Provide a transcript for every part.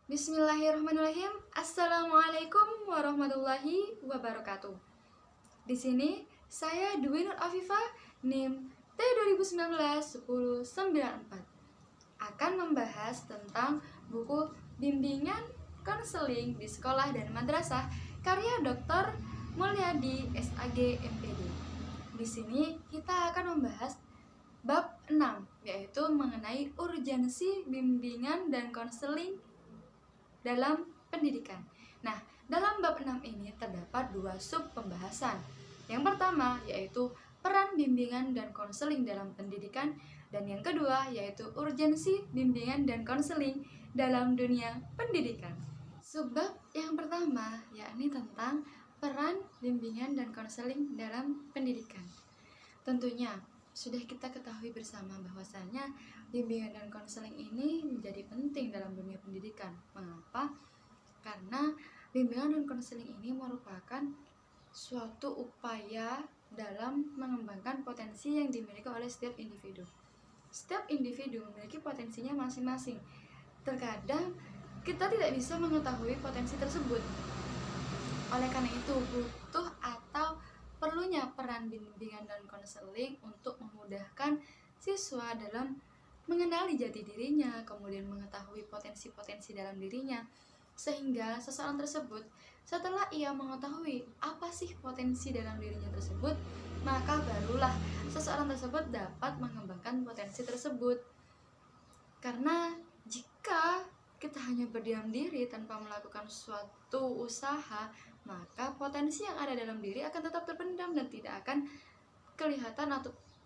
Bismillahirrahmanirrahim. Assalamualaikum warahmatullahi wabarakatuh. Di sini saya Dwi Nur Afifah, NIM T2019-1094 akan membahas tentang buku Bimbingan Konseling di Sekolah dan Madrasah karya Dr. Mulyadi SAG MPD. Di sini kita akan membahas bab 6, yaitu mengenai urgensi bimbingan dan konseling dalam pendidikan. Nah, dalam bab 6 ini terdapat dua sub pembahasan. Yang pertama yaitu peran bimbingan dan konseling dalam pendidikan, dan yang kedua yaitu urgensi bimbingan dan konseling dalam dunia pendidikan. Subbab yang pertama yakni tentang peran bimbingan dan konseling dalam pendidikan. Tentunya sudah kita ketahui bersama bahwasanya bimbingan dan konseling ini menjadi penting dalam dunia pendidikan. Mengapa? Karena bimbingan dan konseling ini merupakan suatu upaya dalam mengembangkan potensi yang dimiliki oleh setiap individu. Setiap individu memiliki potensinya masing-masing. Terkadang kita tidak bisa mengetahui potensi tersebut. Oleh karena itu, butuh atau perlunya peran bimbingan dan konseling untuk memudahkan siswa dalam mengenali jati dirinya, kemudian mengetahui potensi-potensi dalam dirinya, sehingga seseorang tersebut setelah ia mengetahui apa sih potensi dalam dirinya tersebut, maka barulah seseorang tersebut dapat mengembangkan potensi tersebut. Karena jika kita hanya berdiam diri tanpa melakukan suatu usaha, maka potensi yang ada dalam diri akan tetap terpendam dan tidak akan kelihatan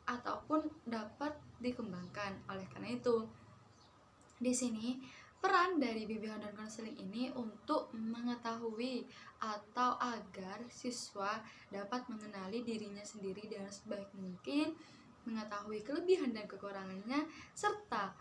ataupun dapat dikembangkan. Oleh karena itu, di sini peran dari bimbingan dan konseling ini untuk mengetahui atau agar siswa dapat mengenali dirinya sendiri dengan sebaik mungkin, mengetahui kelebihan dan kekurangannya, serta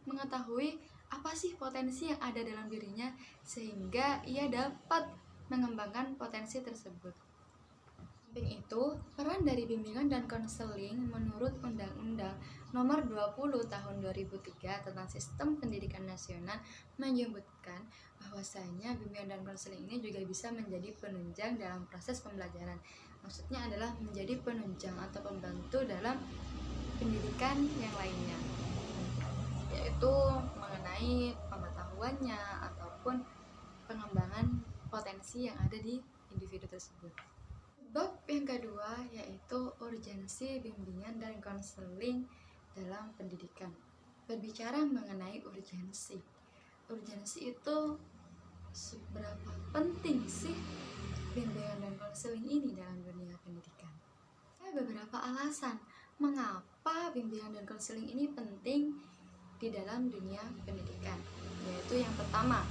mengetahui apa sih potensi yang ada dalam dirinya sehingga ia dapat mengembangkan potensi tersebut. Samping itu, peran dari bimbingan dan konseling menurut Undang-Undang Nomor 20 Tahun 2003 tentang Sistem Pendidikan Nasional menyebutkan bahwasanya bimbingan dan konseling ini juga bisa menjadi penunjang dalam proses pembelajaran. Maksudnya adalah menjadi penunjang atau pembantu dalam pendidikan yang lainnya, yaitu mengenai pengetahuannya ataupun pengembangan potensi yang ada di individu tersebut. Bab yang kedua yaitu urgensi bimbingan dan konseling dalam pendidikan. Berbicara mengenai urgensi itu seberapa penting sih bimbingan dan konseling ini dalam dunia pendidikan? Ada beberapa alasan mengapa bimbingan dan konseling ini penting di dalam dunia pendidikan, yaitu yang pertama,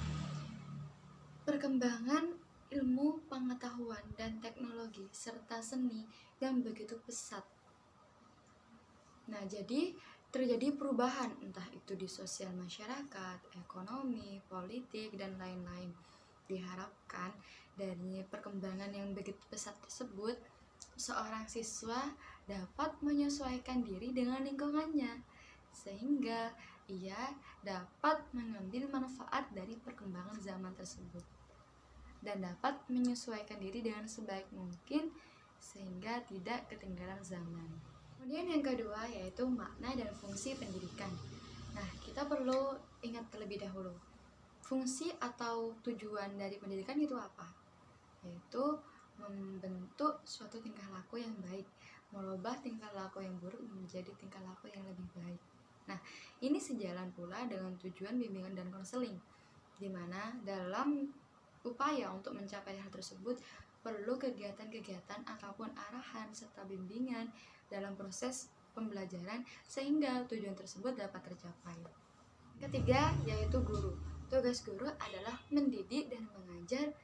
perkembangan ilmu pengetahuan dan teknologi serta seni yang begitu pesat. Nah, jadi terjadi perubahan entah itu di sosial masyarakat, ekonomi, politik, dan lain-lain. Diharapkan dari perkembangan yang begitu pesat tersebut, seorang siswa dapat menyesuaikan diri dengan lingkungannya sehingga ia dapat mengambil manfaat dari perkembangan zaman tersebut dan dapat menyesuaikan diri dengan sebaik mungkin sehingga tidak ketinggalan zaman. Kemudian yang kedua yaitu makna dan fungsi pendidikan. Nah, kita perlu ingat terlebih dahulu, fungsi atau tujuan dari pendidikan itu apa? Yaitu membentuk suatu tingkah laku yang baik, merubah tingkah laku yang buruk menjadi tingkah laku yang lebih baik. Nah, ini sejalan pula dengan tujuan bimbingan dan konseling, di mana dalam upaya untuk mencapai hal tersebut perlu kegiatan-kegiatan ataupun arahan serta bimbingan dalam proses pembelajaran sehingga tujuan tersebut dapat tercapai. Ketiga yaitu guru. Tugas guru adalah mendidik dan mengajar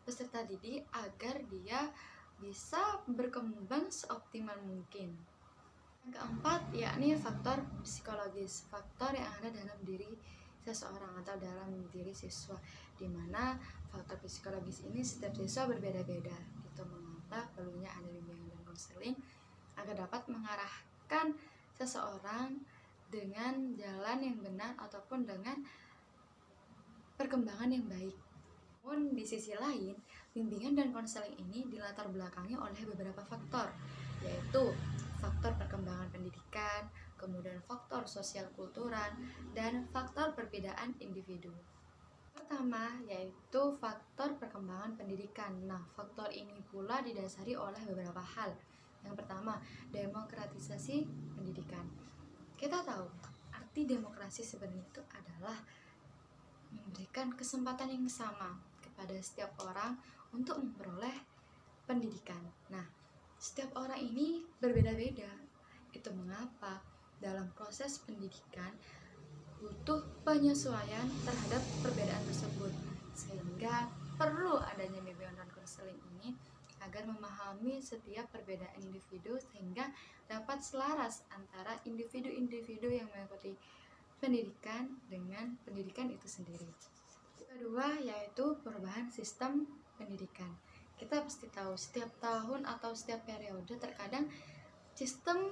peserta didik agar dia bisa berkembang seoptimal mungkin. Yang keempat yakni faktor psikologis, faktor yang ada dalam diri seseorang atau dalam diri siswa, di mana faktor psikologis ini setiap siswa berbeda-beda. Itu mengapa perlunya ada bimbingan dan konseling agar dapat mengarahkan seseorang dengan jalan yang benar ataupun dengan perkembangan yang baik. Namun di sisi lain, bimbingan dan konseling ini dilatar belakangi oleh beberapa faktor, yaitu faktor perkembangan pendidikan, kemudian faktor sosial kultural, dan faktor perbedaan individu. Pertama, yaitu faktor perkembangan pendidikan. Nah, faktor ini pula didasari oleh beberapa hal. Yang pertama, demokratisasi pendidikan. Kita tahu, arti demokrasi sebenarnya itu adalah memberikan kesempatan yang sama kepada setiap orang untuk memperoleh pendidikan. Nah, setiap orang ini berbeda-beda. Itu mengapa dalam proses pendidikan butuh penyesuaian terhadap perbedaan tersebut, sehingga perlu adanya bimbingan dan konseling ini agar memahami setiap perbedaan individu sehingga dapat selaras antara individu-individu yang mengikuti pendidikan dengan pendidikan itu sendiri. Kedua, yaitu perubahan sistem pendidikan. Kita pasti tahu setiap tahun atau setiap periode terkadang sistem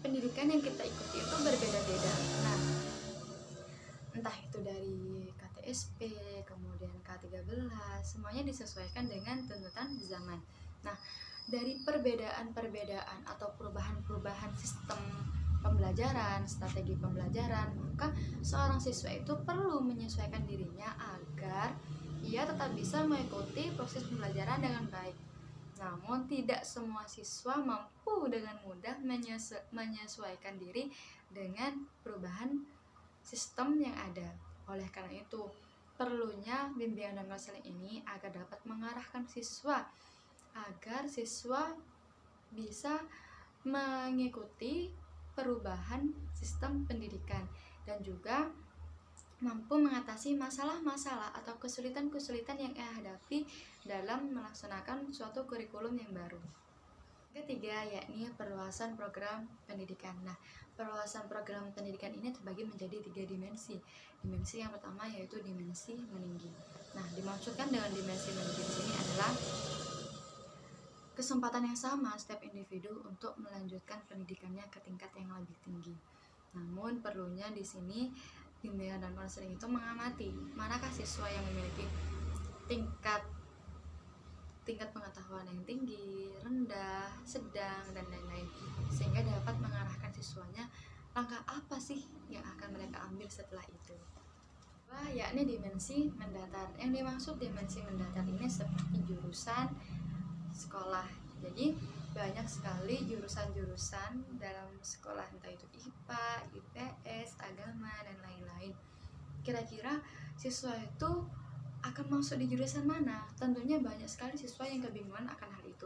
pendidikan yang kita ikuti itu berbeda-beda. Nah, entah itu dari KTSP, kemudian K13, semuanya disesuaikan dengan tuntutan zaman. Nah, dari perbedaan-perbedaan atau perubahan-perubahan sistem pembelajaran, strategi pembelajaran, maka seorang siswa itu perlu menyesuaikan dirinya agar ia tetap bisa mengikuti proses pembelajaran dengan baik. Namun tidak semua siswa mampu dengan mudah menyesuaikan diri dengan perubahan sistem yang ada. Oleh karena itu, perlunya bimbingan dan konseling ini agar dapat mengarahkan siswa agar siswa bisa mengikuti perubahan sistem pendidikan dan juga mampu mengatasi masalah-masalah atau kesulitan-kesulitan yang ia hadapi dalam melaksanakan suatu kurikulum yang baru. Ketiga, yakni perluasan program pendidikan. Nah, perluasan program pendidikan ini terbagi menjadi 3 dimensi. Dimensi yang pertama yaitu dimensi meninggi. Nah, dimaksudkan dengan dimensi meninggi di sini adalah kesempatan yang sama setiap individu untuk melanjutkan pendidikannya ke tingkat yang lebih tinggi. Namun perlunya di sini bimbingan dan konseling itu mengamati manakah siswa yang memiliki tingkat pengetahuan yang tinggi, rendah, sedang, dan lain-lain, sehingga dapat mengarahkan siswanya langkah apa sih yang akan mereka ambil setelah itu. Yakni dimensi mendatar. Yang dimaksud dimensi mendatar ini seperti jurusan sekolah. Jadi banyak sekali jurusan-jurusan dalam sekolah, entah itu IPA, IPS, agama, dan lain-lain. Kira-kira siswa itu akan masuk di jurusan mana? Tentunya banyak sekali siswa yang kebingungan akan hal itu.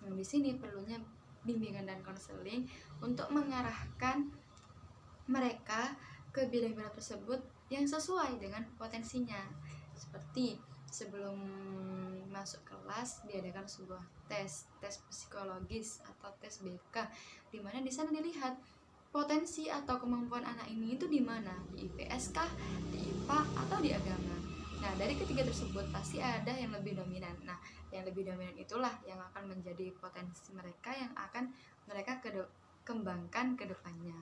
Nah, di sini perlunya bimbingan dan konseling untuk mengarahkan mereka ke bidang-bidang tersebut yang sesuai dengan potensinya. Seperti sebelum masuk kelas diadakan sebuah tes psikologis atau tes BK, di mana di sana dilihat potensi atau kemampuan anak ini itu di mana, di IPS kah, di IPA atau di agama. Nah, dari ketiga tersebut pasti ada yang lebih dominan. Nah, yang lebih dominan itulah yang akan menjadi potensi mereka yang akan mereka kembangkan ke depannya.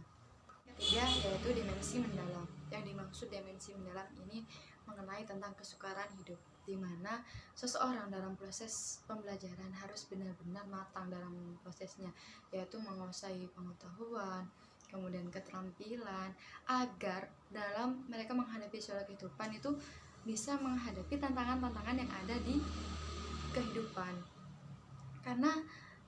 Ketiga, yaitu dimensi mendalam. Yang dimaksud dimensi mendalam ini mengenai tentang kesukaran hidup, di mana seseorang dalam proses pembelajaran harus benar-benar matang dalam prosesnya, yaitu menguasai pengetahuan, kemudian keterampilan, agar dalam mereka menghadapi suatu kehidupan itu bisa menghadapi tantangan-tantangan yang ada di kehidupan. Karena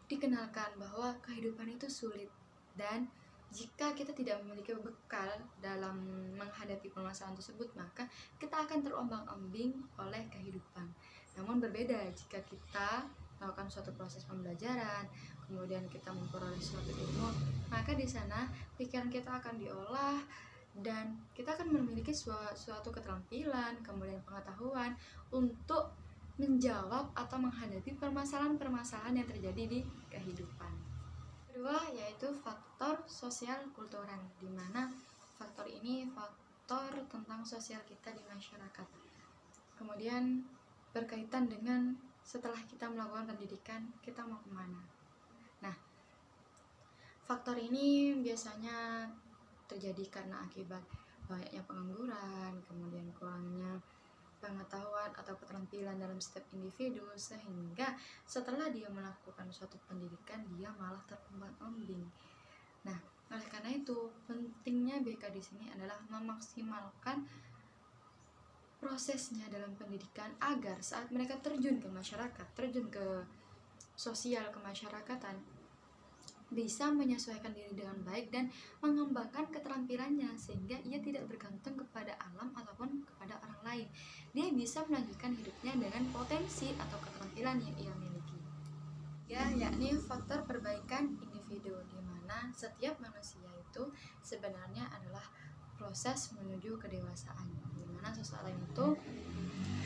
dikenalkan bahwa kehidupan itu sulit, dan jika kita tidak memiliki bekal dalam menghadapi permasalahan tersebut, maka kita akan terombang-ambing oleh kehidupan. Namun berbeda jika kita melakukan suatu proses pembelajaran, kemudian kita memperoleh suatu ilmu, maka di sana pikiran kita akan diolah dan kita akan memiliki suatu keterampilan, kemudian pengetahuan untuk menjawab atau menghadapi permasalahan-permasalahan yang terjadi di kehidupan. Kedua, yaitu faktor sosial kultural, di mana faktor ini faktor tentang sosial kita di masyarakat. Kemudian berkaitan dengan setelah kita melakukan pendidikan, kita mau kemana. Nah, Faktor ini biasanya terjadi karena akibat banyaknya pengangguran, kemudian kurangnya pengetahuan atau keterampilan dalam setiap individu, sehingga setelah dia melakukan suatu pendidikan dia malah terombang-ambing. Nah, oleh karena itu pentingnya BK di sini adalah memaksimalkan prosesnya dalam pendidikan agar saat mereka terjun ke masyarakat, terjun ke sosial kemasyarakatan, bisa menyesuaikan diri dengan baik dan mengembangkan keterampilannya sehingga ia tidak bergantung kepada alam ataupun kepada orang lain. Dia bisa melanjutkan hidupnya dengan potensi atau keterampilan yang ia miliki. Ya, yakni faktor perbaikan individu, di mana setiap manusia itu sebenarnya adalah proses menuju kedewasaan, di mana seseorang itu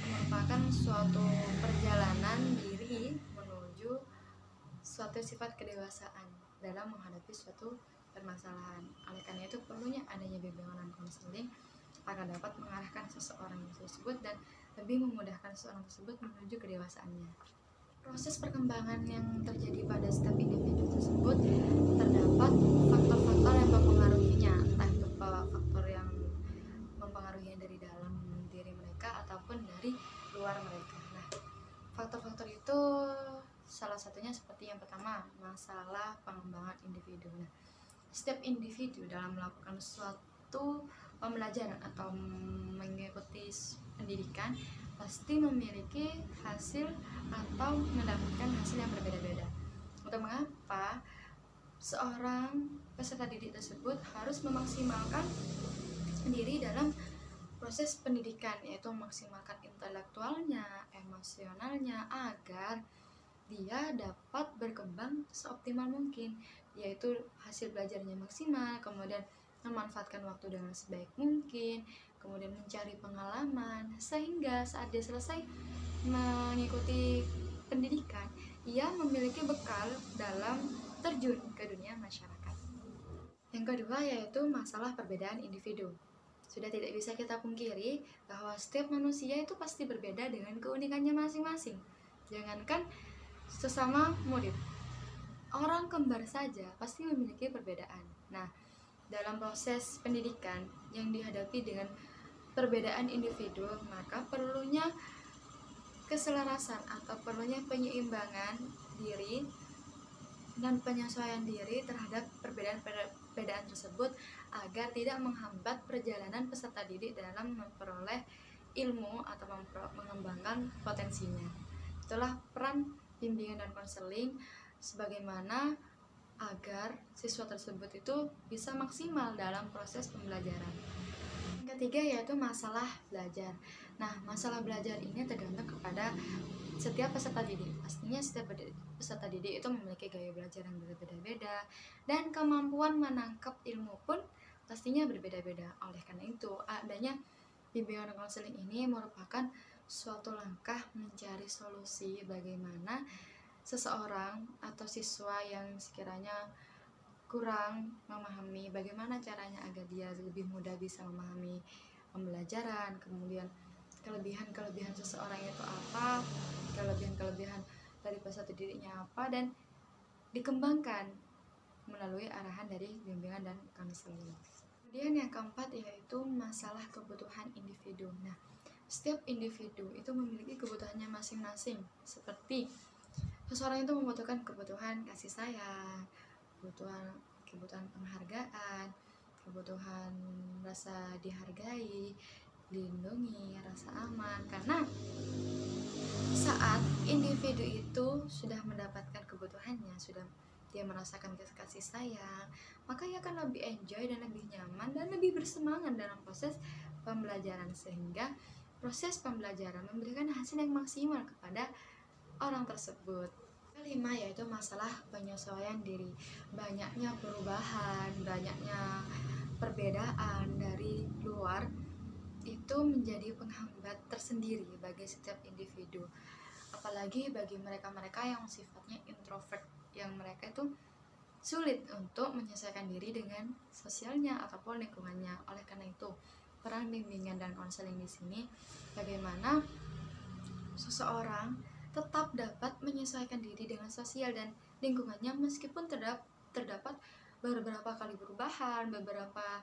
merupakan suatu perjalanan diri menuju suatu sifat kedewasaan dalam menghadapi suatu permasalahan. Oleh karena itu perlunya adanya bimbingan dan konseling agar dapat mengarahkan seseorang tersebut dan lebih memudahkan seseorang tersebut menuju kedewasaannya. Proses perkembangan yang terjadi pada setiap individu tersebut terdapat faktor-faktor yang mempengaruhinya, entah itu faktor yang mempengaruhinya dari dalam diri mereka ataupun dari luar mereka. Nah, faktor-faktor itu salah satunya seperti yang pertama, masalah pengembangan individu. Nah, setiap individu dalam melakukan suatu pembelajaran atau mengikuti pendidikan pasti memiliki hasil atau mendapatkan hasil yang berbeda-beda. Untuk mengapa seorang peserta didik tersebut harus memaksimalkan diri dalam proses pendidikan, yaitu memaksimalkan intelektualnya, emosionalnya agar dia dapat berkembang seoptimal mungkin, yaitu hasil belajarnya maksimal, kemudian memanfaatkan waktu dengan sebaik mungkin, kemudian mencari pengalaman, sehingga saat dia selesai mengikuti pendidikan, ia memiliki bekal dalam terjun ke dunia masyarakat. Yang kedua yaitu masalah perbedaan individu. Sudah tidak bisa kita pungkiri bahwa setiap manusia itu pasti berbeda dengan keunikannya masing-masing. Jangankan sesama murid, orang kembar saja pasti memiliki perbedaan. Nah, dalam proses pendidikan yang dihadapi dengan perbedaan individu, maka perlunya keselarasan atau perlunya penyeimbangan diri dan penyesuaian diri terhadap perbedaan tersebut agar tidak menghambat perjalanan peserta didik dalam memperoleh ilmu atau mengembangkan potensinya. Itulah peran bimbingan dan konseling sebagaimana agar siswa tersebut itu bisa maksimal dalam proses pembelajaran. Yang ketiga yaitu masalah belajar. Nah, masalah belajar ini tergantung kepada setiap peserta didik. Pastinya setiap peserta didik itu memiliki gaya belajar yang berbeda-beda dan kemampuan menangkap ilmu pun pastinya berbeda-beda. Oleh karena itu, adanya bimbingan dan konseling ini merupakan suatu langkah mencari solusi bagaimana seseorang atau siswa yang sekiranya kurang memahami bagaimana caranya agar dia lebih mudah bisa memahami pembelajaran, kemudian kelebihan-kelebihan seseorang itu apa, kelebihan-kelebihan dari peserta didiknya apa, dan dikembangkan melalui arahan dari bimbingan dan konseling. Kemudian yang keempat yaitu masalah kebutuhan individu. Nah, setiap individu itu memiliki kebutuhannya masing-masing, seperti seseorang itu membutuhkan kebutuhan kasih sayang, kebutuhan penghargaan, kebutuhan rasa dihargai, dilindungi, rasa aman. Karena saat individu itu sudah mendapatkan kebutuhannya, sudah dia merasakan kasih sayang, maka ia akan lebih enjoy dan lebih nyaman dan lebih bersemangat dalam proses pembelajaran, sehingga proses pembelajaran memberikan hasil yang maksimal kepada orang tersebut. Kelima yaitu masalah penyesuaian diri. Banyaknya perubahan, banyaknya perbedaan dari luar itu menjadi penghambat tersendiri bagi setiap individu, apalagi bagi mereka-mereka yang sifatnya introvert, yang mereka itu sulit untuk menyesuaikan diri dengan sosialnya ataupun lingkungannya. Oleh karena itu, peran bimbingan dan konseling di sini bagaimana seseorang tetap dapat menyesuaikan diri dengan sosial dan lingkungannya meskipun terdapat beberapa kali perubahan, beberapa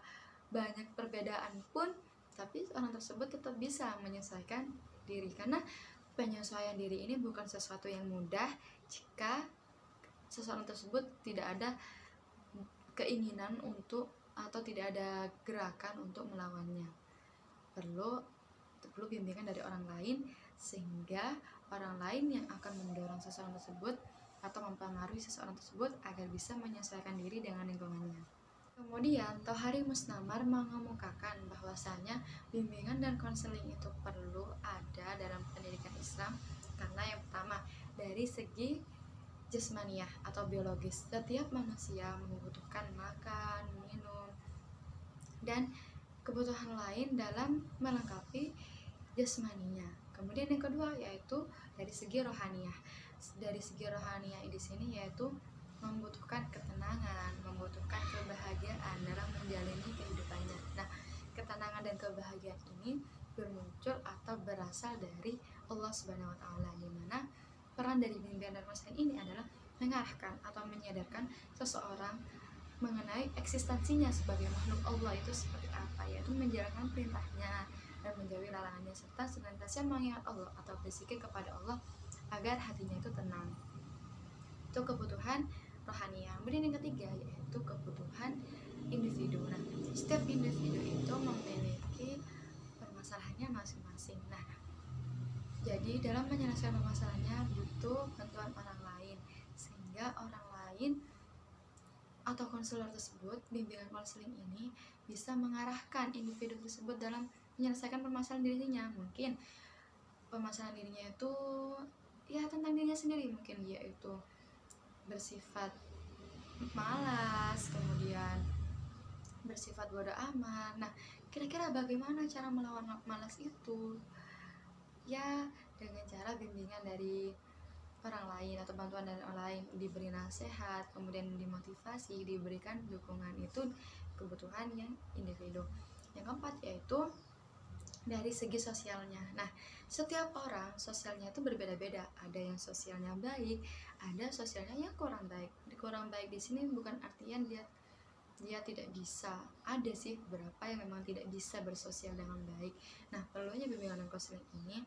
banyak perbedaan pun, tapi orang tersebut tetap bisa menyesuaikan diri, karena penyesuaian diri ini bukan sesuatu yang mudah jika seseorang tersebut tidak ada keinginan untuk, atau tidak ada gerakan untuk melawannya. Perlu bimbingan dari orang lain, sehingga orang lain yang akan mendorong seseorang tersebut atau mempengaruhi seseorang tersebut agar bisa menyesuaikan diri dengan lingkungannya. Kemudian, Tohari Musnamar mengemukakan bahwasanya bimbingan dan konseling itu perlu ada dalam pendidikan Islam karena yang pertama, dari segi jasmaniah atau biologis. Setiap manusia membutuhkan makan, minum, dan kebutuhan lain dalam melengkapi jasmaninya. Kemudian yang kedua yaitu dari segi rohaniah. Dari segi rohaniah di sini yaitu membutuhkan ketenangan, membutuhkan kebahagiaan dalam menjalani kehidupannya. Nah, ketenangan dan kebahagiaan ini bermuncul atau berasal dari Allah Subhanahu wa taala, di mana peran dari bimbingan dan konseling ini adalah mengarahkan atau menyadarkan seseorang mengenai eksistensinya sebagai makhluk Allah itu seperti apa, yaitu menjalankan perintahnya dan menjauhi larangannya, serta senantiasa mengingat Allah atau berzikir kepada Allah agar hatinya itu tenang. Itu kebutuhan rohaniah. Kemudian yang ketiga yaitu kebutuhan individu. Nah, setiap individu itu memiliki permasalahannya masing-masing. Nah, jadi dalam menyelesaikan permasalahannya butuh bantuan orang lain, sehingga orang lain atau konselor tersebut, bimbingan konseling ini bisa mengarahkan individu tersebut dalam menyelesaikan permasalahan dirinya. Mungkin permasalahan dirinya itu ya tentang dirinya sendiri, mungkin yaitu bersifat malas, kemudian bersifat bodoh amat. Nah, kira-kira bagaimana cara melawan malas itu? Ya, dengan cara bimbingan dari orang lain atau bantuan dari orang lain, diberi nasihat, kemudian dimotivasi, diberikan dukungan, itu kebutuhan yang individu. Yang keempat yaitu dari segi sosialnya. Nah, setiap orang sosialnya itu berbeda-beda. Ada yang sosialnya baik, ada sosialnya yang kurang baik. Kurang baik di sini bukan artinya dia tidak bisa. Ada sih beberapa yang memang tidak bisa bersosial dengan baik. Nah, perlunya bimbingan dan konseling ini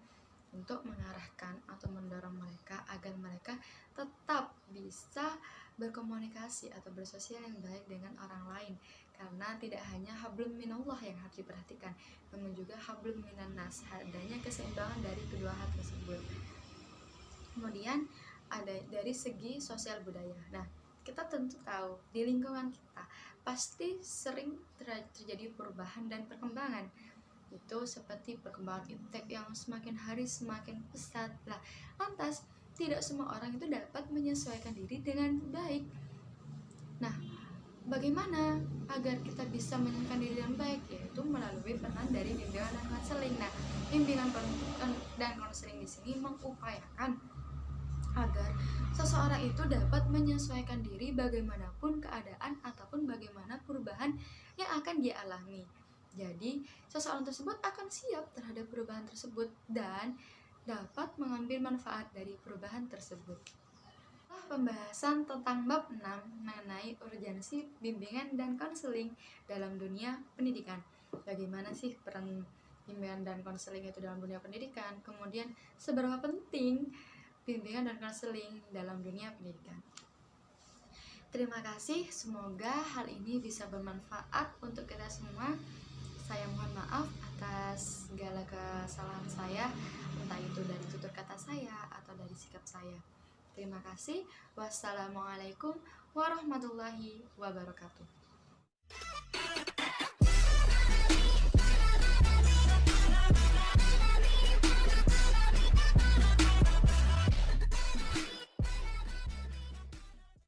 untuk mengarahkan atau mendorong mereka agar mereka tetap bisa berkomunikasi atau bersosial yang baik dengan orang lain, karena tidak hanya hablum minallah yang harus diperhatikan, namun juga hablum minan nas, adanya keseimbangan dari kedua hal tersebut. Kemudian ada dari segi sosial budaya. Nah, kita tentu tahu di lingkungan kita pasti sering terjadi perubahan dan perkembangan. Itu seperti perkembangan iptek yang semakin hari semakin pesat. Lah, lantas tidak semua orang itu dapat menyesuaikan diri dengan baik. Nah, bagaimana agar kita bisa menyesuaikan diri dengan baik? Yaitu melalui peran dari bimbingan dan konseling. Nah, bimbingan dan konseling di sini mengupayakan agar seseorang itu dapat menyesuaikan diri bagaimanapun keadaan ataupun bagaimana perubahan yang akan dia alami. Jadi, seseorang tersebut akan siap terhadap perubahan tersebut dan dapat mengambil manfaat dari perubahan tersebut. Setelah pembahasan tentang bab 6 mengenai urgensi bimbingan dan konseling dalam dunia pendidikan. Bagaimana sih peran bimbingan dan konseling itu dalam dunia pendidikan? Kemudian, seberapa penting bimbingan dan konseling dalam dunia pendidikan? Terima kasih, semoga hal ini bisa bermanfaat untuk kita semua. Saya mohon maaf atas segala kesalahan saya, entah itu dari tutur kata saya atau dari sikap saya. Terima kasih. Wassalamualaikum warahmatullahi wabarakatuh.